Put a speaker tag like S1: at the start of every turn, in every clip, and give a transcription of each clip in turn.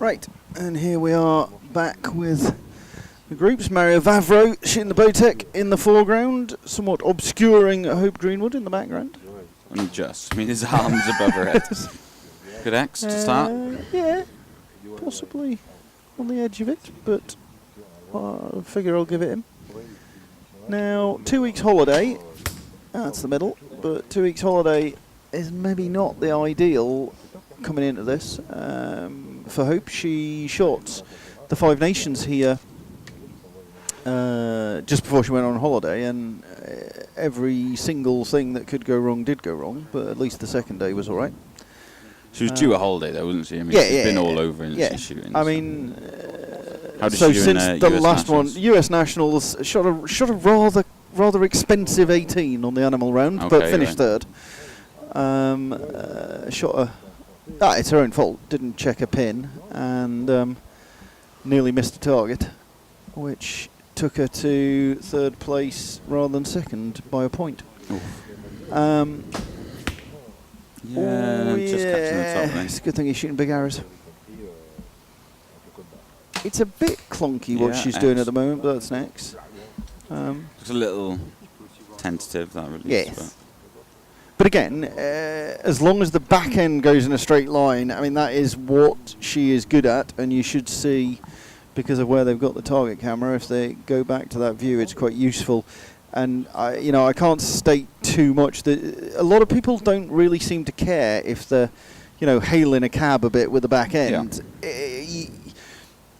S1: Right, and here we are back with the groups. Mario Vavro shooting the Bowtech in the foreground, somewhat obscuring Hope Greenwood in the background.
S2: Only just. I mean, his arms above her head. Good X to start.
S1: Yeah, possibly on the edge of it, but I figure I'll give it him. Now, 2 weeks holiday, that's the middle, but 2 weeks holiday is maybe not the ideal coming into this for Hope. She shot the Five Nations here just before she went on holiday, and every single thing that could go wrong did go wrong, but at least the second day was all right.
S2: She was due a holiday though, wasn't she? I mean, she's been all over in shooting.
S1: I mean,
S2: how did
S1: so
S2: she do
S1: since
S2: in,
S1: the
S2: US
S1: last
S2: Nationals?
S1: one, US Nationals shot a rather expensive 18 on the animal round, but finished third. Shot a. It's her own fault. Didn't check a pin and nearly missed a target, which took her to third place rather than second by a point.
S2: Just catching the top then.
S1: It's a good thing he's shooting big arrows. It's a bit clunky what she's doing at the moment, but that's next.
S2: It's a little tentative, that release.
S1: Yes. But again, as long as the back end goes in a straight line, I mean, that is what she is good at, and you should see, because of where they've got the target camera, if they go back to that view, it's quite useful. And I can't state too much that a lot of people don't really seem to care if they're, hailing a cab a bit with the back end. Yeah.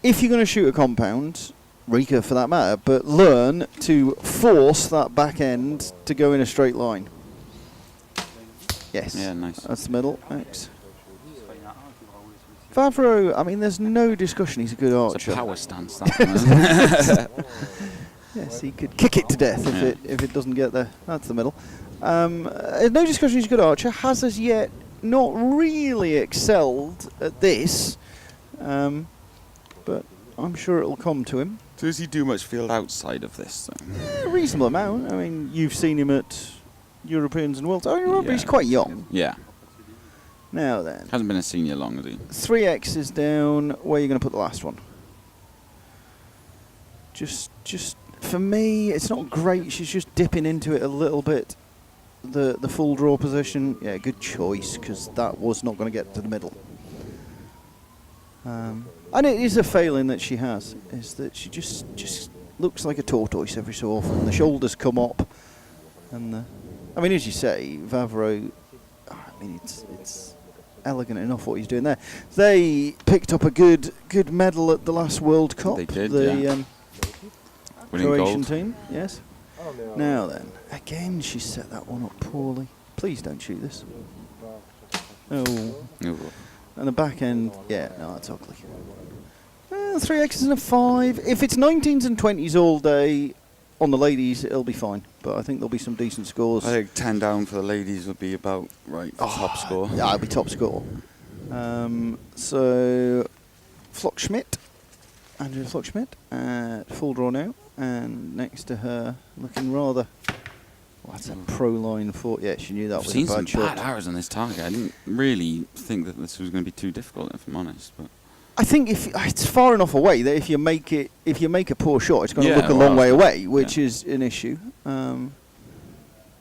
S1: If you're going to shoot a compound, Rika for that matter, but learn to force that back end to go in a straight line. Yes.
S2: Yeah, nice.
S1: That's the middle. X. Vavro, I mean, there's no discussion. He's a good archer.
S2: It's a power stance, that one.
S1: Yes, he could kick it to death if it doesn't get there. That's the middle. No discussion. He's a good archer. Has as yet not really excelled at this, but I'm sure it'll come to him.
S2: Does he do much field outside of this?
S1: A reasonable amount. I mean, you've seen him at Europeans and Worlds. I remember he's quite young.
S2: Yeah.
S1: Now then.
S2: Hasn't been a senior long, has he?
S1: 3X is down. Where are you going to put the last one? Just for me, it's not great. She's just dipping into it a little bit. The full draw position. Yeah, good choice, because that was not going to get to the middle. And it is a failing that she has, is that she just looks like a tortoise every so often. The shoulders come up, and I mean, as you say, Vavro, I mean, it's elegant enough what he's doing there. They picked up a good medal at the last World Cup.
S2: They did,
S1: the Croatian
S2: gold.
S1: team, yes. Now then, again, she set that one up poorly. Please don't shoot this. Oh. And the back end, that's ugly. 3X's and a 5. If it's 19s and 20s all day on the ladies, it'll be fine. But I think there'll be some decent scores.
S2: I think 10 down for the ladies would be about top score.
S1: Yeah, it'll be top score. So, Flock-Schmitt, Andrea Flock-Schmitt, at full draw now. And next to her, looking rather... that's a pro line for... Yeah, she knew that was a bad shot.
S2: I've seen some bad arrows on this target. I didn't really think that this was going to be too difficult, if I'm honest. But
S1: I think if it's far enough away that if you make a poor shot, it's going to look a long way away, which is an issue.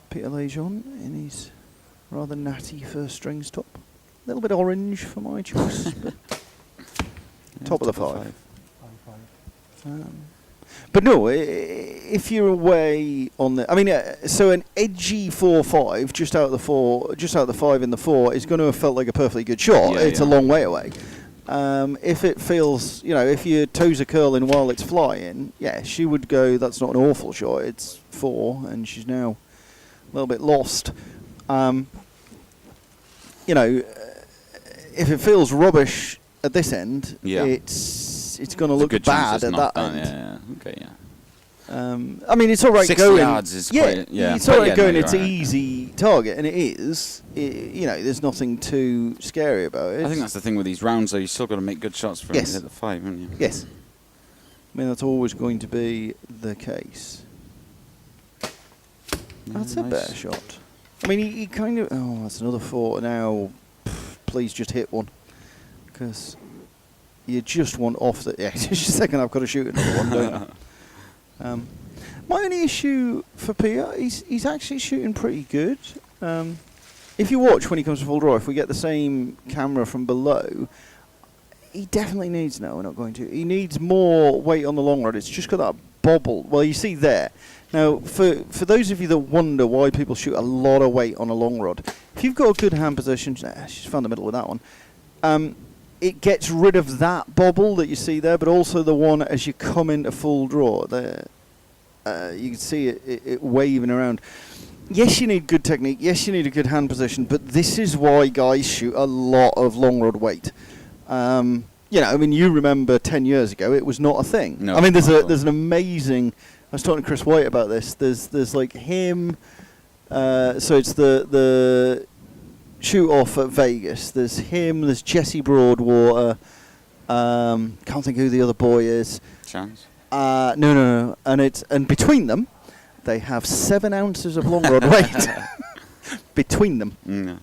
S1: Peter Leijon in his rather natty first strings top, a little bit orange for my choice, but top of the 5. But no, if you're away on the, I mean, so an edgy 4-5 just out of the 5 in the 4 is going to have felt like a perfectly good shot. It's a long way away. If it feels, if your toes are curling while it's flying, she would go, that's not an awful shot. It's 4, and she's now a little bit lost. If it feels rubbish at this end, it's going to look bad at that end. I mean, it's all right
S2: 60
S1: going.
S2: yards is quite,
S1: it's all right going. It's an easy target, and it is. There's nothing too scary about it.
S2: I think that's the thing with these rounds, though. You still got to make good shots for him to hit the 5, haven't you?
S1: Yes. I mean, that's always going to be the case. That's a better shot. I mean, he kind of... Oh, that's another 4 now. Please just hit one. Because You just want off the... Yeah, just a second, I've got to shoot another one, don't I? My only issue for Pia, he's actually shooting pretty good. If you watch when he comes to full draw, if we get the same camera from below, he definitely needs... No, we're not going to. He needs more weight on the long rod. It's just got that bobble. Well, you see there. Now, for those of you that wonder why people shoot a lot of weight on a long rod, if you've got a good hand position... She's found the middle with that one. It gets rid of that bobble that you see there, but also the one as you come into full draw. There, you can see it waving around. Yes, you need good technique. Yes, you need a good hand position. But this is why guys shoot a lot of long rod weight. You remember 10 years ago, it was not a thing.
S2: No,
S1: I mean, there's an amazing... I was talking to Chris White about this. There's like him... so it's the shoot off at Vegas. There's him. There's Jesse Broadwater. Can't think who the other boy is.
S2: Chance?
S1: No. And between them, they have 7 ounces of long rod weight between them.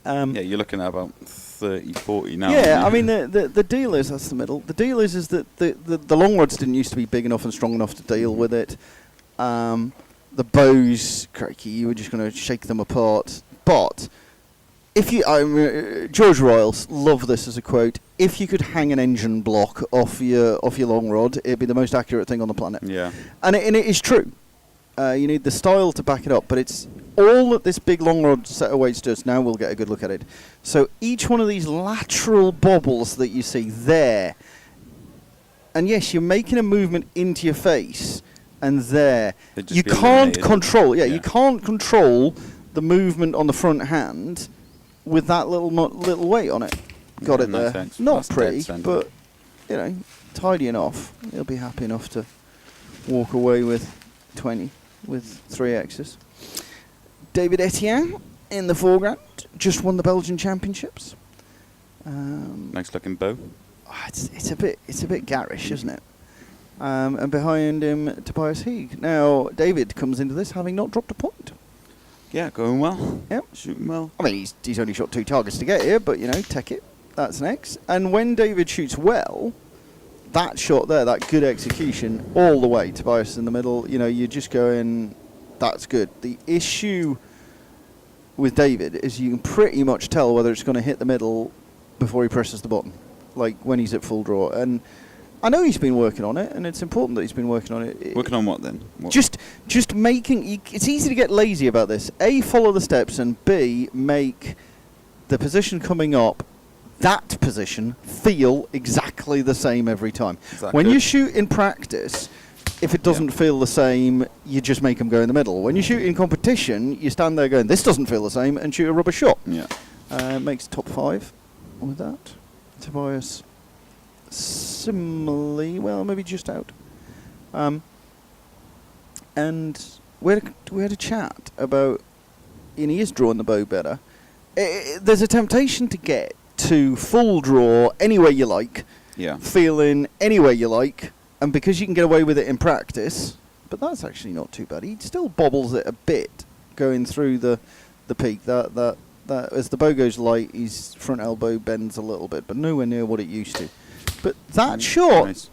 S2: Yeah, you're looking at about 30, 40 now.
S1: Yeah, I mean the deal is that's the middle. The deal is that the long rods didn't used to be big enough and strong enough to deal with it. The bows, crikey, you were just going to shake them apart. But if you, George Royals, love this as a quote. If you could hang an engine block off your long rod, it'd be the most accurate thing on the planet.
S2: Yeah,
S1: and it is true. You need the style to back it up, but it's all that this big long rod set of weights does. Now we'll get a good look at it. So each one of these lateral bobbles that you see there, and yes, you're making a movement into your face, and there you can't control. Yeah, you can't control the movement on the front hand with that little weight on it. Got it there.
S2: Sense.
S1: Not
S2: That's
S1: pretty, but tidy enough. He'll be happy enough to walk away with 20 with 3 X's. David Etienne in the foreground, just won the Belgian Championships.
S2: Nice looking bow.
S1: It's a bit garish, isn't it? And behind him, Tobias Heeg. Now David comes into this having not dropped a point.
S2: Yeah, going well.
S1: Yep,
S2: shooting well.
S1: I mean, he's only shot 2 targets to get here, but take it. That's next. And when David shoots well, that shot there, that good execution, all the way, Tobias in the middle, you're just going, that's good. The issue with David is you can pretty much tell whether it's going to hit the middle before he presses the button, like when he's at full draw. And I know he's been working on it, and it's important that he's been working on it.
S2: Working on what then?
S1: Just making... It's easy to get lazy about this. A, follow the steps, and B, make the position coming up, that position, feel exactly the same every time. When you shoot in practice, if it doesn't feel the same, you just make them go in the middle. When you shoot in competition, you stand there going, this doesn't feel the same, and shoot a rubber shot.
S2: Yeah.
S1: Makes top 5 with that. Tobias... similarly, well, maybe just out. And we had a chat about, he is drawing the bow better. There's a temptation to get to full draw any way you like, feeling any way you like, and because you can get away with it in practice, but that's actually not too bad. He still bobbles it a bit going through the peak. That as the bow goes light, his front elbow bends a little bit, but nowhere near what it used to. But that shot, nice.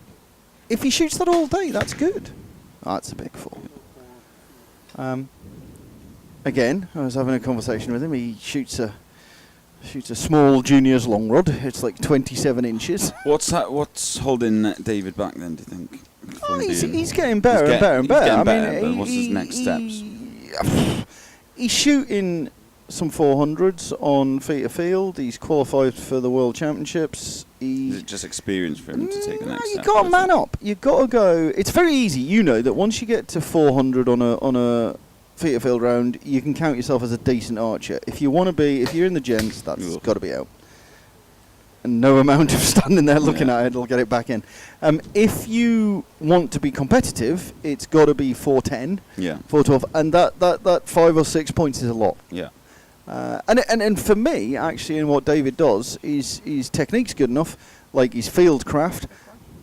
S1: If he shoots that all day, that's good. That's a big fall. Again, I was having a conversation with him. He shoots a small junior's long rod. It's like 27 inches.
S2: What's holding David back then, do you think?
S1: He's getting better and better.
S2: What's his next steps?
S1: He's shooting some 400s on feet of field. He's qualified for the World Championships.
S2: Is it just experience for him to take the next step?
S1: You've got to man up. You've got to go. It's very easy. That once you get to 400 on a feet of field round, you can count yourself as a decent archer. If you're in the gents, that's got to be out. And no amount of standing there looking at it will get it back in. If you want to be competitive, it's got to be 410, 412, and that 5 or 6 points is a lot.
S2: Yeah.
S1: And for me, actually, in what David does, his technique's good enough, like his field craft.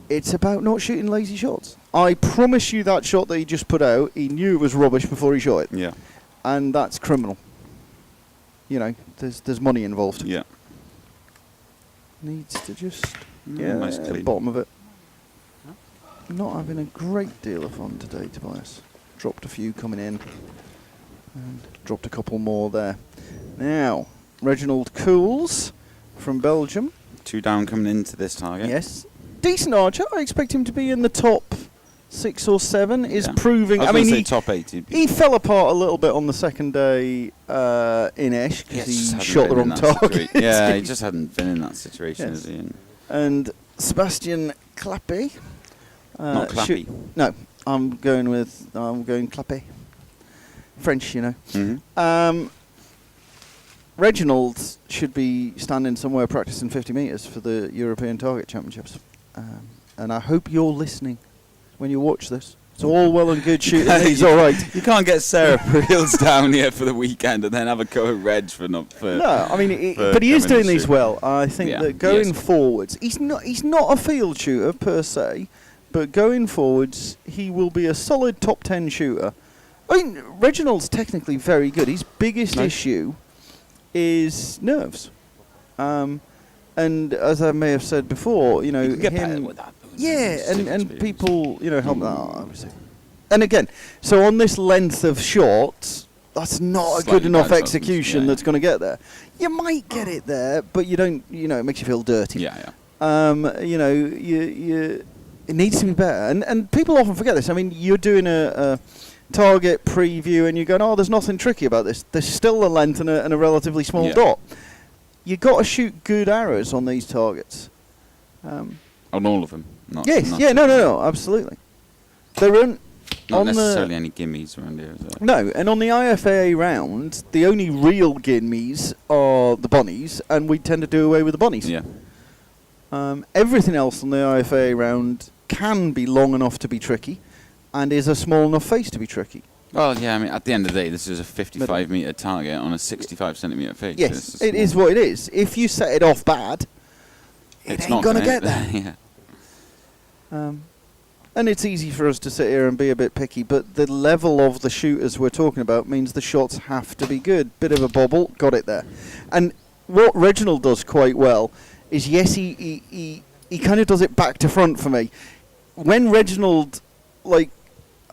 S1: It's about not shooting lazy shots. I promise you that shot that he just put out, he knew it was rubbish before he shot it.
S2: Yeah.
S1: And that's criminal. There's money involved.
S2: Yeah.
S1: Needs to just... Yeah,
S2: Nice clean.
S1: bottom of it. Not having a great deal of fun today, Tobias. Dropped a few coming in. And dropped a couple more there. Now, Reginald Kools from Belgium.
S2: 2 down coming into this target.
S1: Yes. Decent archer. I expect him to be in the top 6 or 7. Is
S2: Yeah.
S1: proving.
S2: I mean, he top 8.
S1: He fell apart a little bit on the second day in Esch because he shot the wrong target.
S2: Yeah, he just hadn't been in that situation,
S1: Yes.
S2: has he?
S1: And Sebastien Clapie.
S2: Not Clapie.
S1: No, I'm going Clapie. French, you know.
S2: Mm-hmm.
S1: Reginald should be standing somewhere practicing 50 metres for the European Target Championships. And I hope you're listening when you watch this. It's all well and good shooting. He's all right.
S2: You can't get Sarah Peels down here for the weekend and then have a go at Reg for not. For
S1: No, I mean,
S2: for
S1: but he is
S2: coming
S1: doing
S2: to
S1: these
S2: shoot.
S1: well. I think
S2: Yeah,
S1: that
S2: he
S1: going
S2: is.
S1: forwards, he's not a field shooter per se, but going forwards, he will be a solid top 10 shooter. I mean, Reginald's technically very good. His biggest
S2: Nice.
S1: issue is nerves. And as I may have said before, you know,
S2: You can get
S1: him,
S2: better with that. though,
S1: yeah,
S2: isn't it?
S1: and people, you know, help that out, obviously. And again, so on this length of shots, that's not a
S2: Slightly
S1: good enough
S2: better,
S1: execution
S2: yeah.
S1: that's going to get there. You might get it there, but you don't, you know, it makes you feel dirty.
S2: Yeah, yeah.
S1: You know, it needs to be better. And people often forget this. I mean, you're doing a target preview and you're going, oh, there's nothing tricky about this. There's still a length and a relatively small
S2: Yeah.
S1: dot. You got to shoot good arrows on these targets.
S2: On all of them. Not,
S1: Yes,
S2: not
S1: yeah, no, absolutely. There aren't
S2: Not
S1: on
S2: necessarily any gimmies around here. Is there?
S1: no, and on the IFAA round, the only real gimmies are the bunnies, and we tend to do away with the bunnies.
S2: Yeah.
S1: Everything else on the IFAA round can be long enough to be tricky, and is a small enough face to be tricky.
S2: Well, yeah, I mean, at the end of the day, this is a 55-metre target on a 65-centimetre face.
S1: Yes,
S2: It's
S1: it is what it is. If you set it off bad, it
S2: It's
S1: ain't
S2: not
S1: going to
S2: gonna
S1: get
S2: hit.
S1: there.
S2: Yeah.
S1: And it's easy for us to sit here and be a bit picky, but the level of the shooters we're talking about means the shots have to be good. Bit of a bobble, got it there. And what Reginald does quite well is, yes, he kind of does it back to front for me. When Reginald, like,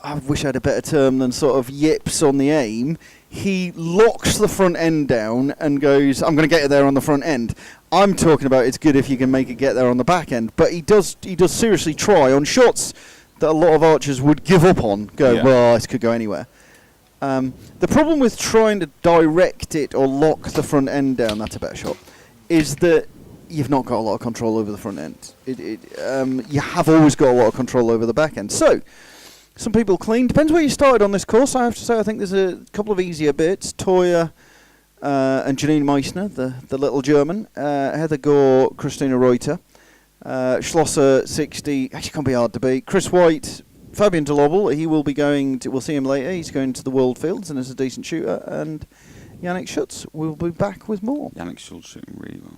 S1: I wish I had a better term than sort of yips on the aim, he locks the front end down and goes, I'm going to get it there on the front end. I'm talking about it's good if you can make it get there on the back end. But he does seriously try on shots that a lot of archers would give up on, go,
S2: Yeah.
S1: well, this could go anywhere. The problem with trying to direct it or lock the front end down, that's a better shot, is that you've not got a lot of control over the front end. You have always got a lot of control over the back end. So, some people clean. Depends where you started on this course. I have to say, I think there's a couple of easier bits. Toya and Janine Meissner, the little German. Heather Gore, Christina Reuter. Schlosser, 60. Actually, can't be hard to beat. Chris White, Fabian Delobel. He will be going to, we'll see him later. He's going to the World Fields and is a decent shooter. And Yannick Schutz will be back with more.
S2: Yannick Schultz shooting really well.